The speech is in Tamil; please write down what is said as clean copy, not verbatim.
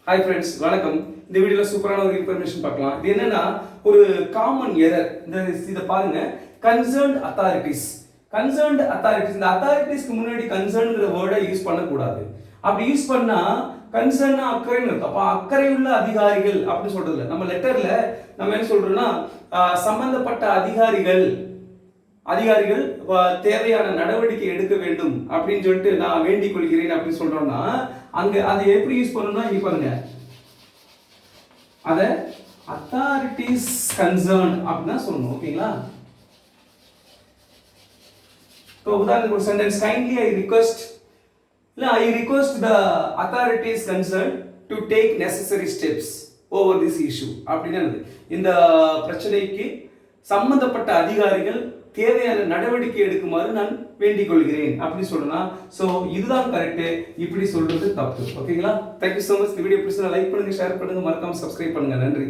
ஹாய் ஃப்ரெண்ட்ஸ், வணக்கம். இந்த வீடியோவில் சூப்பரான ஒரு இன்ஃபர்மேஷன் பார்க்கலாம். இது என்னன்னா ஒரு காமன் எரர். இதை பாருங்க, கன்சர்ன்ட் அத்தாரிட்டிஸ். இந்த அத்தாரிட்டிஸ்க்கு முன்னாடி கன்சர்ன்ங்கிற வேர்டை யூஸ் பண்ணக்கூடாது. அப்படி யூஸ் பண்ணா கன்சர்ன்னா அக்கறைன்னு இருக்கும். அப்போ அக்கறை உள்ள அதிகாரிகள் அப்படின்னு சொல்றதுல நம்ம லெட்டர்ல நம்ம என்ன சொல்றோம்னா சம்பந்தப்பட்ட அதிகாரிகள் தேவையான நடவடிக்கை எடுக்க வேண்டும் அப்படின்னு சொல்லிட்டு நான் வேண்டிக் கொள்கிறேன் அப்படின்னு சொல்றோம்னா அங்க அதை எப்படி யூஸ் பண்ணணும்னா இங்க பாருங்க, அத அத்தாரிட்டிஸ் கன்சர்ன் அப்படின்னு சொல்லணும். ஓகேங்களா? இப்போ உதாரணத்துக்கு ஒரு sentence, kindly I request the authorities concern to take necessary steps over this issue அப்படின்னு இந்த பிரச்சனைக்கு சம்பந்தப்பட்ட அதிகாரிகள் தேவையான நடவடிக்கை எடுக்குமாறு நான் வேண்டிக் கொள்கிறேன் அப்படின்னு சொல்லணும். ஸோ இதுதான் கரெக்ட், இப்படி சொல்றது தப்பு. ஓகேங்களா? Thank you so much. இந்த வீடியோ பிடிச்சா லைக் பண்ணுங்க, ஷேர் பண்ணுங்க, மறக்காம சப்ஸ்கிரைப் பண்ணுங்க. நன்றி.